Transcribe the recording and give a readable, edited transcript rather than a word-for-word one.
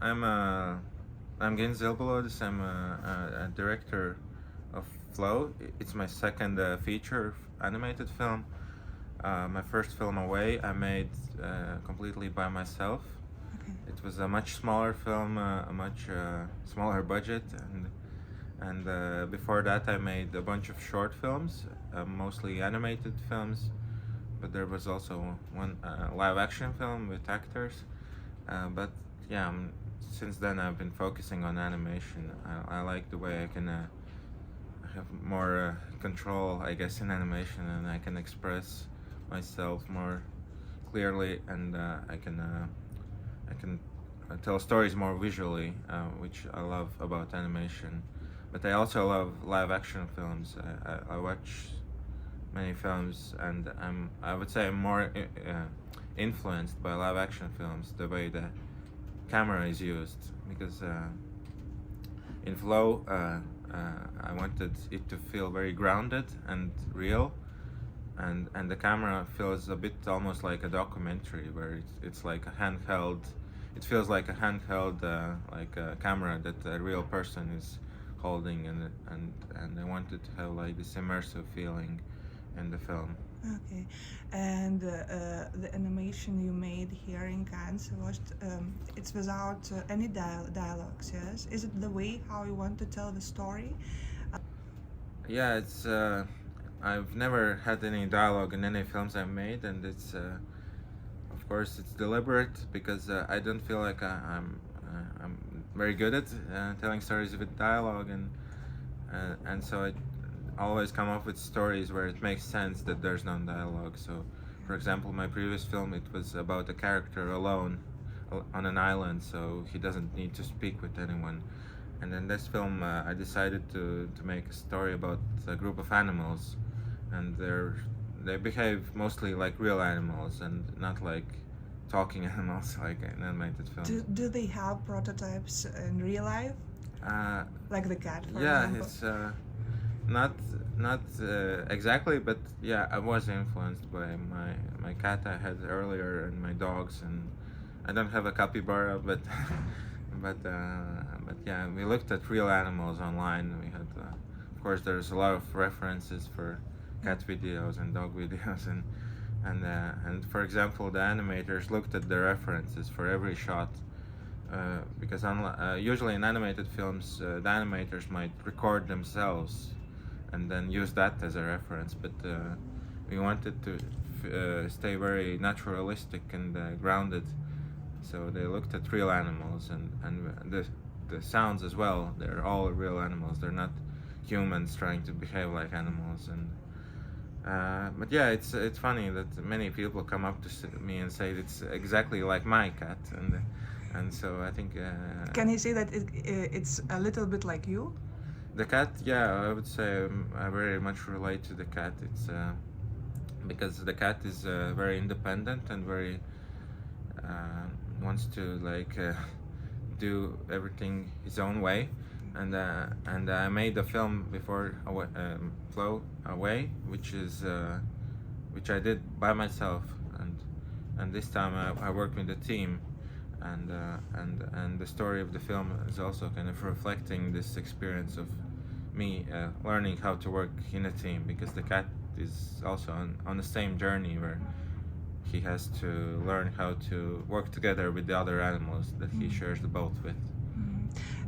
I'm Gints Zilbalodis. I'm a director of Flow. It's my second feature animated film. My first film, Away, I made completely by myself. Okay. It was a much smaller film, a much smaller budget, and before that I made a bunch of short films, mostly animated films, but there was also one live action film with actors. But yeah, since then I've been focusing on animation. I like the way I can have more control, I guess, in animation, and I can express myself more clearly, and I can tell stories more visually, which I love about animation. But I also love live action films. I watch many films, and I would say I'm more influenced by live action films, the way the camera is used, because in Flow I wanted it to feel very grounded and real, and the camera feels a bit almost like a documentary, where it's like a handheld. It feels like a handheld, like a camera that a real person is holding, and I wanted to have like this immersive feeling in the film. Okay. And the animation you made here in Cannes was it's without any dialogues. Yes. Is it the way how you want to tell the story? Yeah, it's. I've never had any dialogue in any films I've made, and it's. Of course, it's deliberate because I don't feel like I'm very good at telling stories with dialogue, and so I always come up with stories where it makes sense that there's no dialogue. So, for example, my previous film, it was about a character alone on an island, so he doesn't need to speak with anyone. And in this film, I decided to make a story about a group of animals, and they behave mostly like real animals and not like talking animals like in animated films. Do they have prototypes in real life, Uh, like the cat, for yeah, example? it's not exactly, but yeah, I was influenced by my cat I had earlier and my dogs, and I don't have a capybara, but but yeah, we looked at real animals online. We had, of course, there's a lot of references for cat videos and dog videos, and for example, the animators looked at the references for every shot. Because usually in animated films, the animators might record themselves and then use that as a reference. But we wanted to stay very naturalistic and grounded, so they looked at real animals, and the sounds as well. They're all real animals. They're not humans trying to behave like animals. And but yeah, it's funny that many people come up to me and say it's exactly like my cat, and so I think Can you say that it's a little bit like you? the cat. Yeah, I would say I very much relate to the cat. It's because the cat is very independent and very wants to like do everything his own way. And I made a film before Flow Away, which I did by myself, and this time I worked with a team, and the story of the film is also kind of reflecting this experience of me learning how to work in a team, because the cat is also on the same journey where he has to learn how to work together with the other animals that he shares the boat with.